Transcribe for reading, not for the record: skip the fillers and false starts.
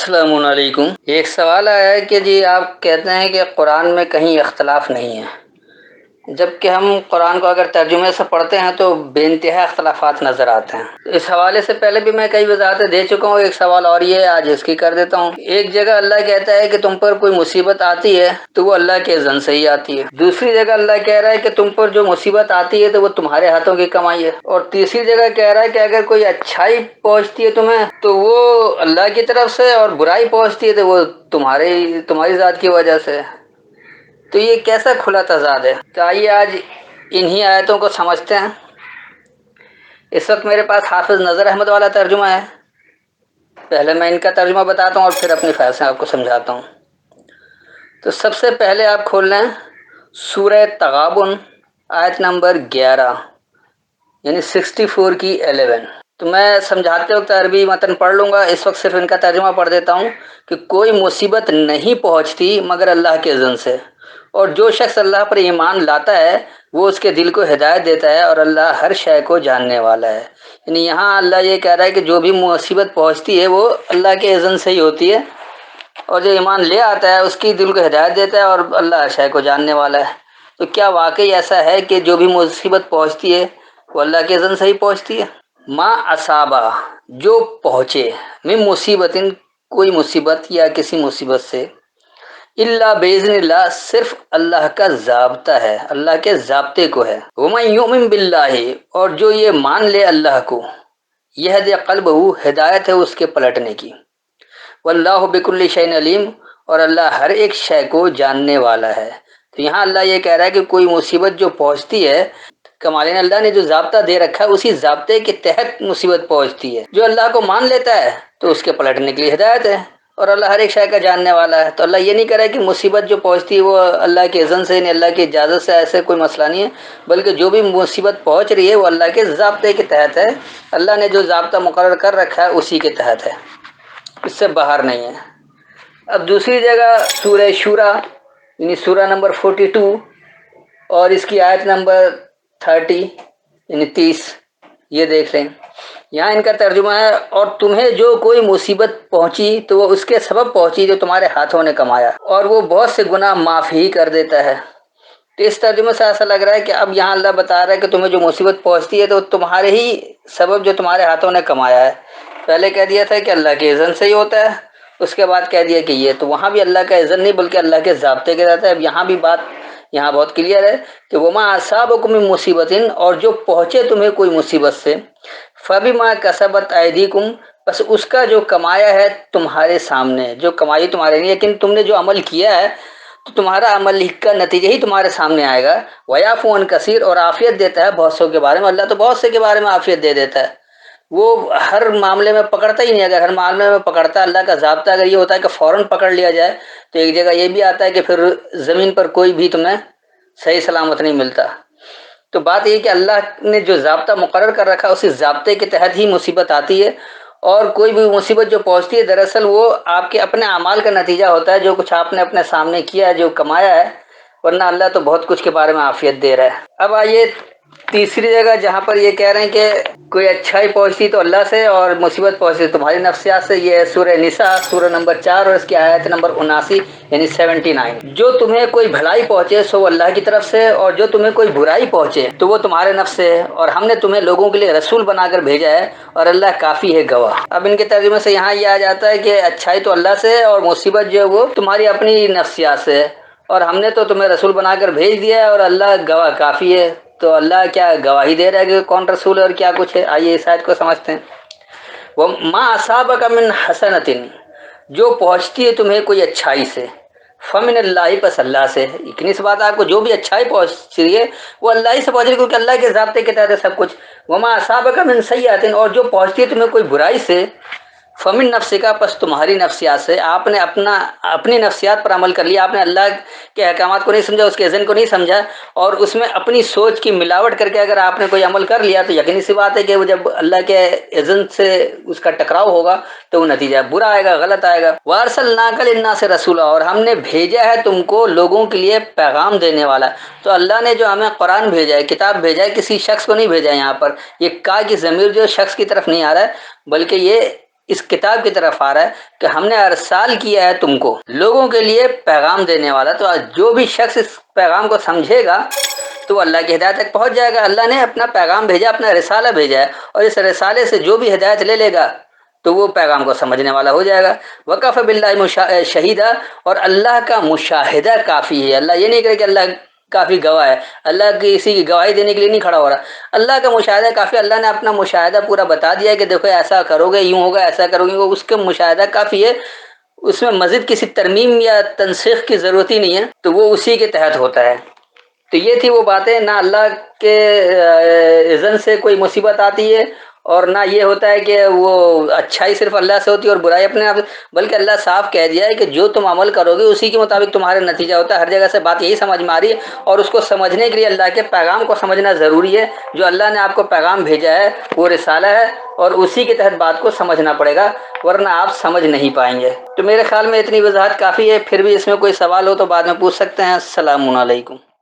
السلام علیکم۔ ایک سوال آیا ہے کہ جی آپ کہتے ہیں کہ قرآن میں کہیں اختلاف نہیں ہے، جبکہ ہم قرآن کو اگر ترجمے سے پڑھتے ہیں تو بے انتہا اختلافات نظر آتے ہیں۔ اس حوالے سے پہلے بھی میں کئی وضاحتیں دے چکا ہوں، ایک سوال اور یہ ہے، آج اس کی کر دیتا ہوں۔ ایک جگہ اللہ کہتا ہے کہ تم پر کوئی مصیبت آتی ہے تو وہ اللہ کے اذن سے ہی آتی ہے، دوسری جگہ اللہ کہہ رہا ہے کہ تم پر جو مصیبت آتی ہے تو وہ تمہارے ہاتھوں کی کمائی ہے، اور تیسری جگہ کہہ رہا ہے کہ اگر کوئی اچھائی پہنچتی ہے تمہیں تو وہ اللہ کی طرف سے، اور برائی پہنچتی ہے تو وہ تمہاری ذات کی وجہ سے۔ تو یہ کیسا کھلا تضاد ہے؟ تو آئیے آج انہی آیتوں کو سمجھتے ہیں۔ اس وقت میرے پاس حافظ نظر احمد والا ترجمہ ہے، پہلے میں ان کا ترجمہ بتاتا ہوں اور پھر اپنے فیصلے سے آپ کو سمجھاتا ہوں۔ تو سب سے پہلے آپ کھول لیں سورہ تغابن آیت نمبر 11، یعنی 64 کی 11۔ تو میں سمجھاتے وقت عربی متن پڑھ لوں گا، اس وقت صرف ان کا ترجمہ پڑھ دیتا ہوں کہ کوئی مصیبت نہیں پہنچتی مگر اللہ کے اذن سے، اور جو شخص اللہ پر ایمان لاتا ہے وہ اس کے دل کو ہدایت دیتا ہے، اور اللہ ہر شے کو جاننے والا ہے۔ یعنی یہاں اللہ یہ کہہ رہا ہے کہ جو بھی مصیبت پہنچتی ہے وہ اللہ کے اذن سے ہی ہوتی ہے، اور جو ایمان لے آتا ہے اس کی دل کو ہدایت دیتا ہے، اور اللہ ہر شے کو جاننے والا ہے۔ تو کیا واقعی ایسا ہے کہ جو بھی مصیبت پہنچتی ہے وہ اللہ کے اذن سے ہی پہنچتی ہے؟ ما اصابہ، جو پہنچے، میں مصیبت، کوئی مصیبت یا کسی مصیبت سے، اللہ باذن اللہ، صرف اللہ کا ضابطہ ہے، اللہ کے ضابطے کو ہے۔ ومن یؤمن باللہ، اور جو یہ مان لے اللہ کو، یہدی قلبہ، ہدایت ہے اس کے پلٹنے کی۔ واللہ بکل شیء علیم، اور اللہ ہر ایک شے کو جاننے والا ہے۔ تو یہاں اللہ یہ کہہ رہا ہے کہ کوئی مصیبت جو پہنچتی ہے، کمالین اللہ نے جو ضابطہ دے رکھا ہے اسی ضابطے کے تحت مصیبت پہنچتی ہے۔ جو اللہ کو مان لیتا ہے تو اس کے پلٹنے کے لیے ہدایت ہے، اور اللہ ہر ایک شے کا جاننے والا ہے۔ تو اللہ یہ نہیں کہہ رہا کہ مصیبت جو پہنچتی ہے وہ اللہ کے اذن سے، اللہ کی اجازت سے، ایسے کوئی مسئلہ نہیں ہے، بلکہ جو بھی مصیبت پہنچ رہی ہے وہ اللہ کے ضابطے کے تحت ہے، اللہ نے جو ضابطہ مقرر کر رکھا ہے اسی کے تحت ہے، اس سے باہر نہیں ہے۔ اب دوسری جگہ سورہ شورى، یعنی سورہ نمبر 42 اور اس کی آیت نمبر 30، یعنی 30، یہ دیکھ لیں۔ یہاں ان کا ترجمہ ہے، اور تمہیں جو کوئی مصیبت پہنچی تو وہ اس کے سبب پہنچی جو تمہارے ہاتھوں نے کمایا، اور وہ بہت سے گناہ معاف ہی کر دیتا ہے۔ تو اس ترجمے سے ایسا لگ رہا ہے کہ اب یہاں اللہ بتا رہا ہے کہ تمہیں جو مصیبت پہنچتی ہے تو تمہارے ہی سبب جو تمہارے ہاتھوں نے کمایا ہے۔ پہلے کہہ دیا تھا کہ اللہ کے اذن سے ہی ہوتا ہے، اس کے بعد کہہ دیا کہ یہ تو وہاں بھی اللہ کا اذن نہیں بلکہ اللہ کے ضابطے کے تحت ہے۔ اب یہاں بھی بات بہت کلیئر ہے کہ وما اصابکم من مصیبت، اور جو پہنچے تمہیں کوئی مصیبت سے، فبما کسبت ایدیکم، بس اس کا جو کمایا ہے تمہارے سامنے، جو کمائی تمہارے نہیں، لیکن تم نے جو عمل کیا ہے تو تمہارا عمل کا نتیجہ ہی تمہارے سامنے آئے گا۔ ویعفو عن کثیر، اور عافیت دیتا ہے بہت سو کے بارے میں، اللہ تو بہت سے کے بارے میں عافیت دے دیتا ہے، وہ ہر معاملے میں پکڑتا ہی نہیں۔ اگر ہر معاملے میں پکڑتا، اللہ کا ضابطہ اگر یہ ہوتا ہے کہ فوراً پکڑ لیا جائے، تو ایک جگہ یہ بھی آتا ہے کہ پھر زمین پر کوئی بھی تمہیں صحیح سلامت نہیں ملتا۔ تو بات یہ کہ اللہ نے جو ضابطہ مقرر کر رکھا اسی ضابطے کے تحت ہی مصیبت آتی ہے، اور کوئی بھی مصیبت جو پہنچتی ہے دراصل وہ آپ کے اپنے اعمال کا نتیجہ ہوتا ہے، جو کچھ آپ نے اپنے سامنے کیا ہے، جو کمایا ہے، ورنہ اللہ تو بہت کچھ کے بارے میں عافیت دے رہا ہے۔ اب آئیے تیسری جگہ جہاں پر یہ کہہ رہے ہیں کہ کوئی اچھائی پہنچتی تو اللہ سے اور مصیبت پہنچتی تمہاری نفسیات سے، یہ ہے سورہ نساء، سورہ نمبر 4 اور اس کی آیت نمبر 79، یعنی 79۔ جو تمہیں کوئی بھلائی پہنچے سو اللہ کی طرف سے، اور جو تمہیں کوئی برائی پہنچے تو وہ تمہارے نفس سے ہے، اور ہم نے تمہیں لوگوں کے لیے رسول بنا کر بھیجا ہے، اور اللہ کافی ہے گواہ۔ اب ان کے ترجمے سے یہاں یہ آ جاتا ہے کہ اچھائی تو اللہ سے ہے، اور مصیبت جو ہے وہ تمہاری اپنی نفسیات سے ہے، اور ہم نے تو تمہیں رسول بنا کر بھیج دیا ہے، اور اللہ گواہ کافی ہے۔ تو اللہ کیا گواہی دے رہا ہے کہ کون رسول ہے اور کیا کچھ ہے؟ آئیے اس آیت کو سمجھتے ہیں۔ وَمَا أَصَابَكَ مِنْ حَسَنَةٍ، جو پہنچتی ہے تمہیں کوئی اچھائی سے، فَمِنَ اللَّهِ، پس اللہ سے۔ اتنی سی بات آپ کو، جو بھی اچھائی پہنچ رہی ہے وہ اللہ ہی سے پہنچ رہی ہے، کیونکہ اللہ کے ضابطے کے تحت ہے سب کچھ۔ وَمَا أَصَابَكَ مِنْ سَيِّئَةٍ، اور جو پہنچتی ہے تمہیں کوئی برائی سے، فمن نفسک، پس تمہاری نفسیات سے۔ آپ نے اپنی نفسیات پر عمل کر لیا، آپ نے اللہ کے احکامات کو نہیں سمجھا، اس کے اذن کو نہیں سمجھا، اور اس میں اپنی سوچ کی ملاوٹ کر کے اگر آپ نے کوئی عمل کر لیا تو یقینی سی بات ہے کہ وہ جب اللہ کے اذن سے اس کا ٹکراؤ ہوگا تو وہ نتیجہ برا آئے گا، غلط آئے گا۔ وَأَرْسَلْنَاكَ لِلنَّاسِ رَسُولًا، اور ہم نے بھیجا ہے تم کو لوگوں کے لیے پیغام دینے والا۔ تو اللہ نے جو ہمیں قرآن بھیجا ہے، کتاب بھیجا ہے، کسی شخص کو نہیں بھیجا ہے۔ یہاں پر یہ کا کی ضمیر جو شخص کی طرف نہیں آ رہا ہے، بلکہ یہ اس کتاب کی طرف آ رہا ہے کہ ہم نے ارسال کیا ہے تم کو لوگوں کے لیے پیغام دینے والا، تو جو بھی شخص اس پیغام کو سمجھے گا تو وہ اللہ کی ہدایت تک پہنچ جائے گا۔ اللہ نے اپنا پیغام بھیجا، اپنا رسالہ بھیجا ہے، اور اس رسالے سے جو بھی ہدایت لے لے گا تو وہ پیغام کو سمجھنے والا ہو جائے گا۔ وقف باللہ شہیدہ، اور اللہ کا مشاہدہ کافی ہے۔ اللہ یہ نہیں کرے کہ اللہ کافی گواہ ہے، اللہ کسی کی گواہی دینے کے لیے نہیں کھڑا ہو رہا، اللہ کا مشاہدہ کافی۔ اللہ نے اپنا مشاہدہ پورا بتا دیا ہے کہ دیکھو ایسا کرو گے یوں ہوگا، ایسا کرو گے، اس کا مشاہدہ کافی ہے، اس میں مزید کسی ترمیم یا تنسیخ کی ضرورت ہی نہیں ہے، تو وہ اسی کے تحت ہوتا ہے۔ تو یہ تھی وہ باتیں، نہ اللہ کے اذن سے کوئی مصیبت آتی ہے، اور نہ یہ ہوتا ہے کہ وہ اچھائی صرف اللہ سے ہوتی ہے اور برائی اپنے آپ، بلکہ اللہ صاف کہہ دیا ہے کہ جو تم عمل کرو گے اسی کے مطابق تمہارا نتیجہ ہوتا ہے۔ ہر جگہ سے بات یہی سمجھ میں آ رہی ہے، اور اس کو سمجھنے کے لیے اللہ کے پیغام کو سمجھنا ضروری ہے۔ جو اللہ نے آپ کو پیغام بھیجا ہے وہ رسالہ ہے، اور اسی کے تحت بات کو سمجھنا پڑے گا، ورنہ آپ سمجھ نہیں پائیں گے۔ تو میرے خیال میں اتنی وضاحت کافی ہے، پھر بھی اس میں کوئی سوال ہو تو بعد میں پوچھ سکتے ہیں۔ السلام علیکم۔